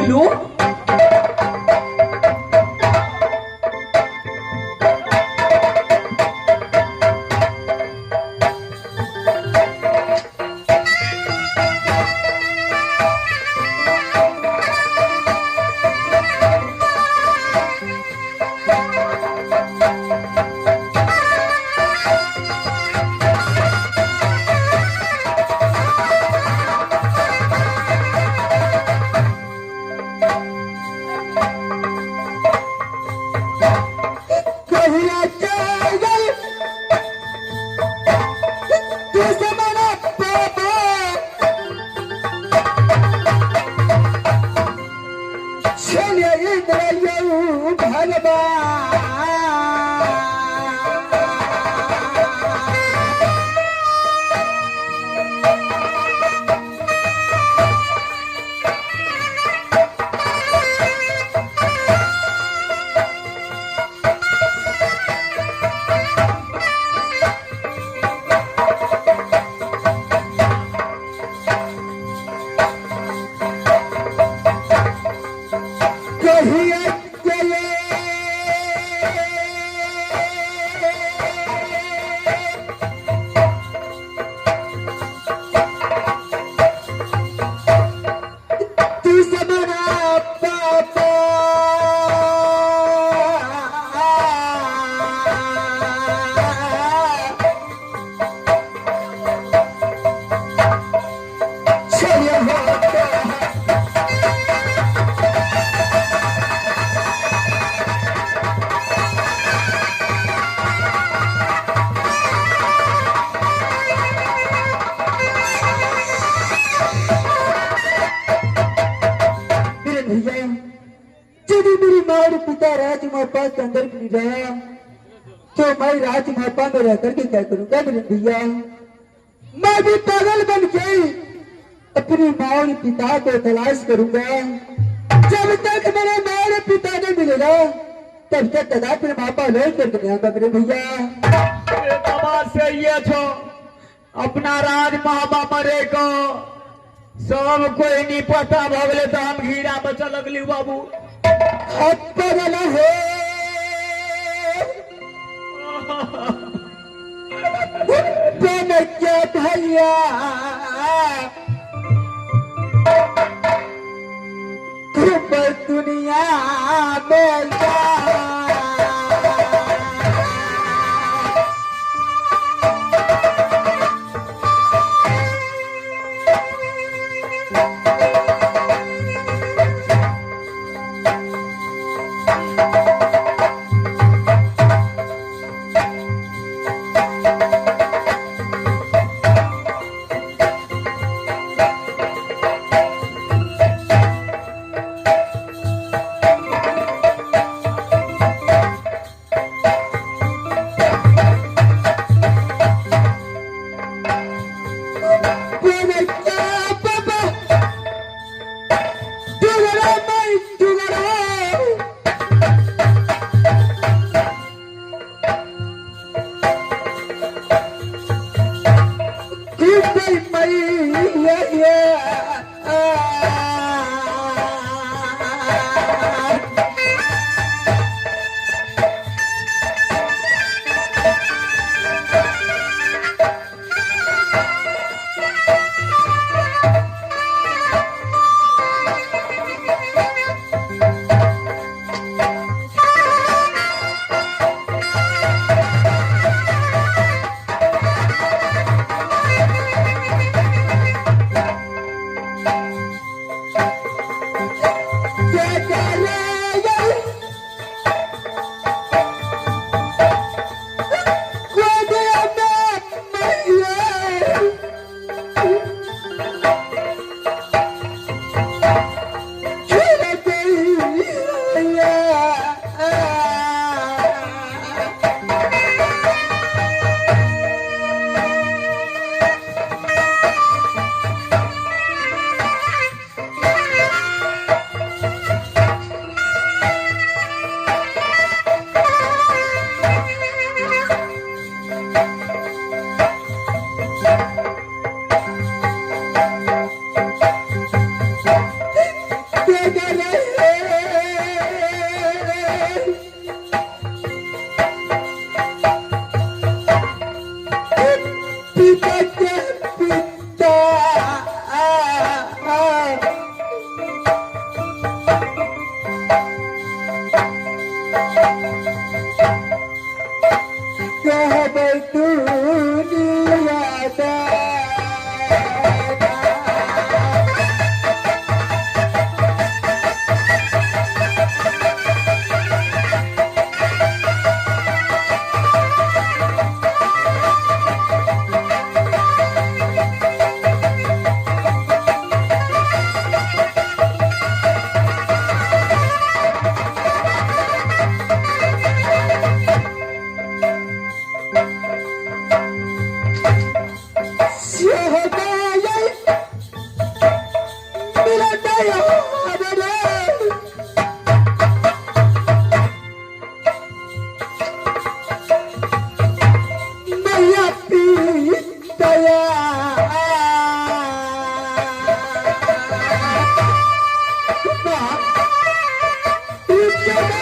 बोलो। पिता राजमापा के अंदर भी रहा तो मैं राजमापा में रह करके क्या करूंगा मेरे भैया। मैं भी पागल बन के अपनी माँ और पिता को तलाश करूंगा। जब तक मेरे माँ और पिता नहीं मिलेगा तब तक कदापि मापा लौट करके नहीं आऊंगा मेरे भैया। से ये छो अपना राज मापा मरे को सब कोई नहीं पता भगले तो हम घीरा बचा लगली बाबू बना है क्या भैया दुनिया में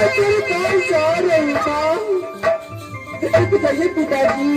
मैं तेरे कौन सा रही माँ? बताइए पिताजी।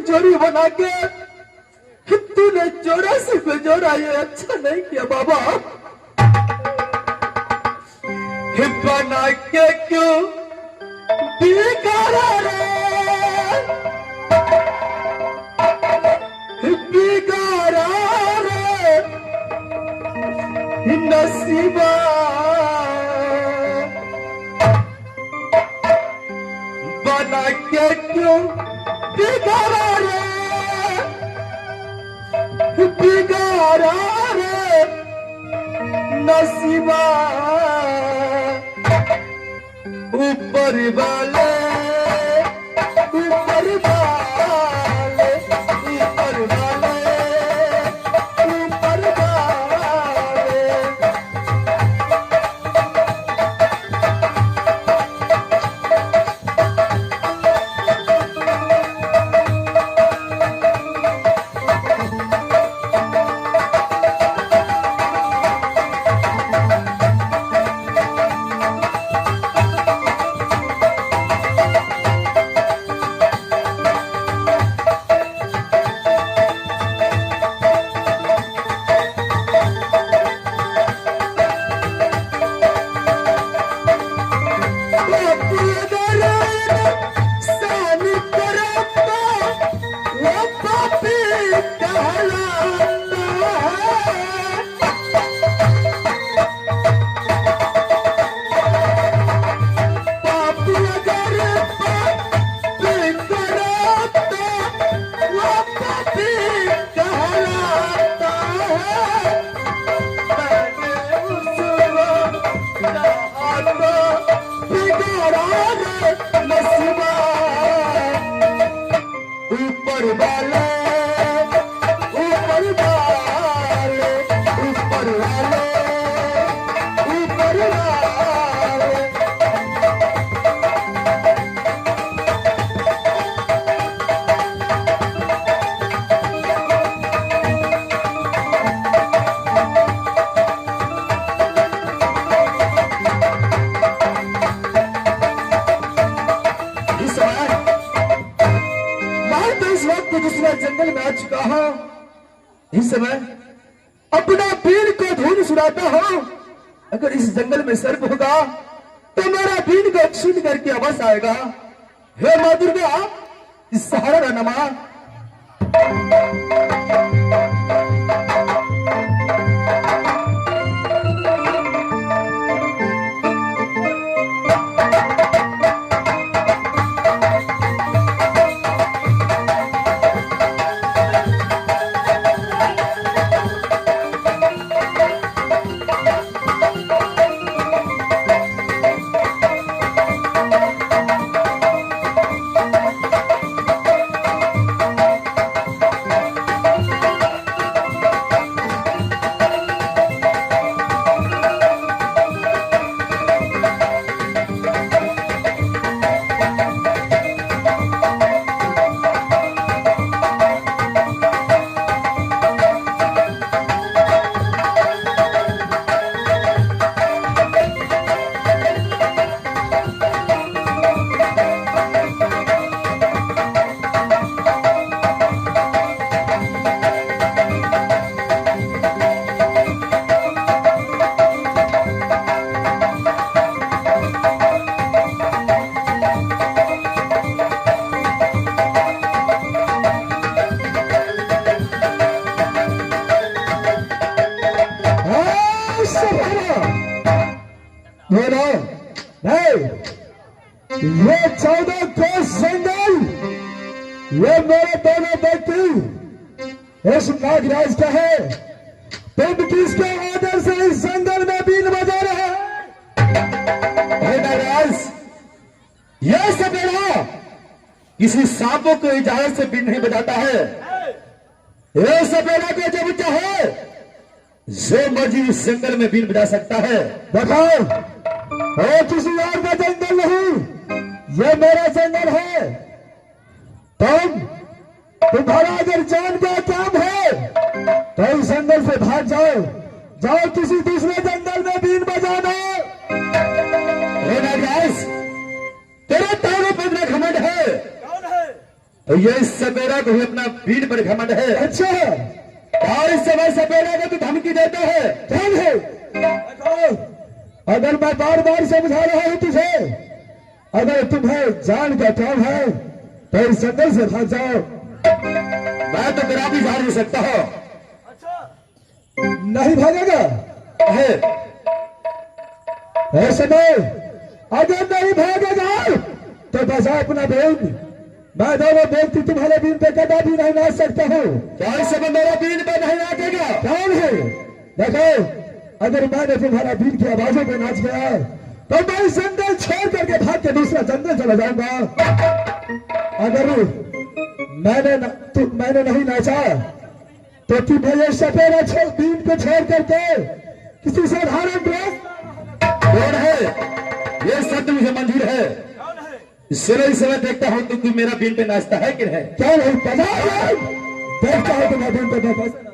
जोड़ी बना के तूने 84 पे जोड़ा, ये अच्छा नहीं किया बाबा। बना के क्यों बिगाड़ा रे, बिगाड़ा रे नसीबा। बना के क्यों बिगाड़ा रे, बिगाड़ा रे नसीबा। ऊपर वाले, ऊपर वाले, ऊपर वाले, ऊपर वाले। इस समय अपना बीन को धुन सुनाता हूं। अगर इस जंगल में सर्प होगा तो मेरा बीन को छीन करके अवश्य आएगा। हे मां दुर्गा, इस सहारा का नमा। ये 14 कोस जंगल, ये मेरे दोनों व्यक्ति इस नागराज का है। तुम किसके आदर से इस जंगल में बीन बजा रहे हैं? नागराज, यह सपेरा किसी सांपों को इजाजत से बीन नहीं बजाता है। यह सपेरा को जब चाहे जो मर्जी इस जंगल में बीन बजा सकता है। बताओ, और किसी और का जंगल नहीं, ये मेरा जंगल है। तुम्हारा अगर जान का काम है तो इस जंगल से भाग जाओ, जाओ किसी दूसरे जंगल में बीन बजाना। नागराज, तेरे तारों पर इतना घमंड है? कौन है? तो ये इस सपेरा को ही अपना बीन पर घमंड है। अच्छा, और इस समय सपेरा को तू धमकी देता है? कौन है? अगर मैं बार बार समझा रहा हूं तुझे, अगर तुम्हें जान का काम है तो इस जंगल से भाग जाओ। मैं तो तेरा भी जान नहीं सकता हूं। अच्छा, नहीं भागेगा? ऐसे में अगर नहीं भागेगा तो बजा अपना बीन। मैं दोनों व्यक्ति तुम्हारे बीन पे कदा भी नहीं नाच सकता हूँ। क्या इस समय मेरा बीन पे नहीं नाचेगा? कौन है? देखो, अगर मैंने तुम्हारा बीन की आवाजों पे नाच गया तो मैं इस जंगल छोड़ करके भाग के दूसरा जंगल चला जाऊंगा। अगर मैंने नहीं नाचा तो तुम्हें ये सपेरा बीन को छोड़ करके किसी साधारण कौन है? ये सत्य मुझे मंजूर है। इसलिए इस समय देखता हूं तुम मेरा बीन पे नाचता है कि नहीं? क्या नहीं पता? देखता हूं तुम्हारा बीन पे नाचता।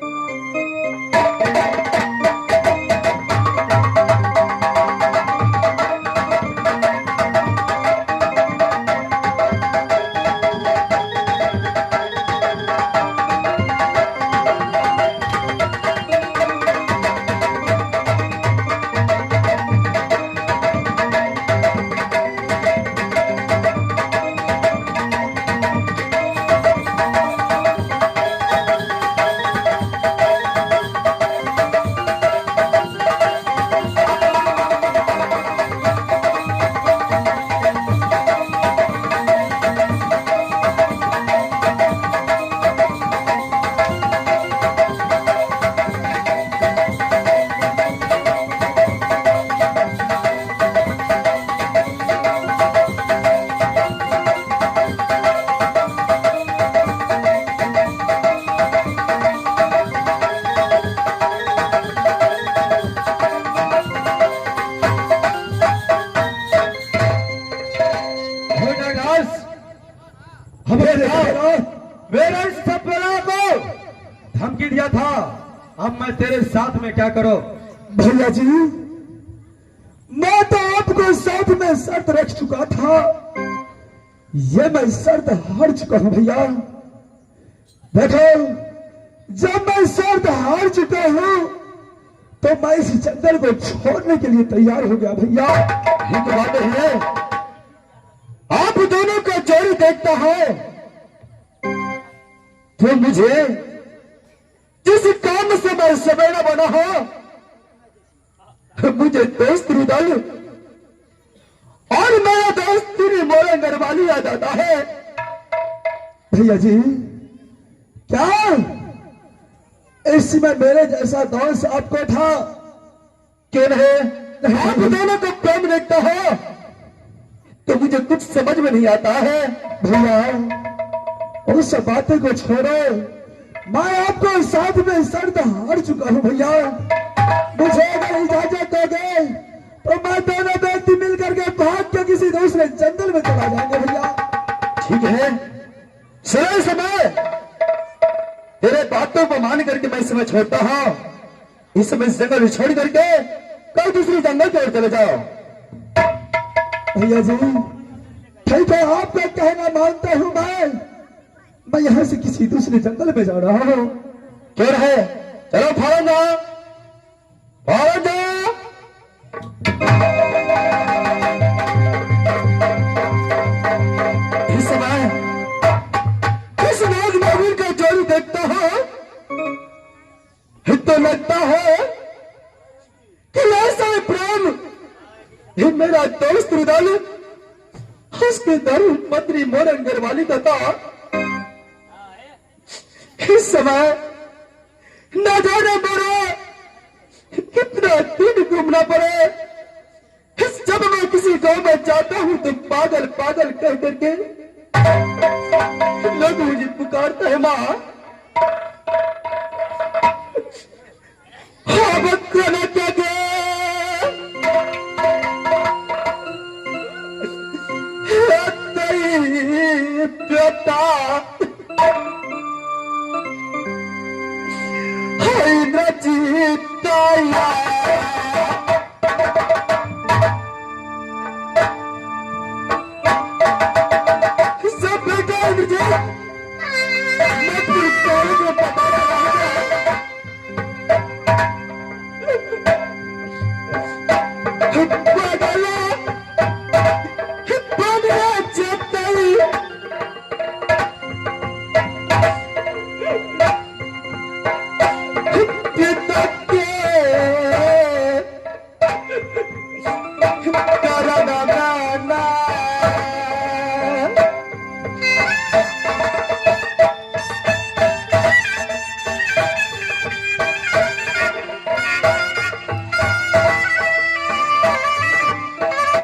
मेरे सपना को धमकी दिया था, अब मैं तेरे साथ में क्या करूं? भैया जी, मैं तो आपको साथ में शर्त रख चुका था, ये मैं शर्त हार चुका हूं भैया। देखो, जब मैं शर्त हार चुका हूं तो मैं इस जंगल को छोड़ने के लिए तैयार हो गया भैया। ये तो बात है, आप दोनों का जोड़ी देखता है तो मुझे जिस काम से मैं सवेरा बना हो, मुझे दोस्त रुदल और मेरा दोस्त तेरी मोरे नरवाली याद आता है। भैया जी क्या इसमें मेरे जैसा दोस्त आपको था? क्यों नहीं? आप दोनों को प्रेम देखता हो तो मुझे कुछ समझ में नहीं आता है। भैया उस बातें को छोड़ो, मैं आपको साथ में शर्त हार चुका हूं भैया। मुझे अगर इजाजत दोगे तो मैं दोनों व्यक्ति मिलकर के भाग के किसी दूसरे जंगल में चला जाएंगे भैया। ठीक है, सुनो समय, तेरे बातों को मान करके मैं इस समय छोड़ता हूं। इस समय इस जंगल छोड़ करके कल दूसरी जंगल की ओर चले जाओ। भैया जी ठीक है, आपका कहना मानता हूं। मैं यहां से किसी दूसरे जंगल में जा रहा हूं। क्यों है? चलो फौरन जाओ, फौरन जाओ। इस समय इस नाग नागिन का जोड़ी देखता हो तो लगता है कि ऐसा प्रेम ये मेरा दोस्त रुदल उसके धर्म पत्नी मोरन गरवाली का था। इस समय न जाने मेरा कितना दिन घूमना पड़े। जब मैं किसी गांव में जाता हूं तो पागल पागल कह करके लोग मुझे पुकारते हैं मां। खाना क्या बेटा न जीता सब बेटा मुझे मैं पुरस्कार को पता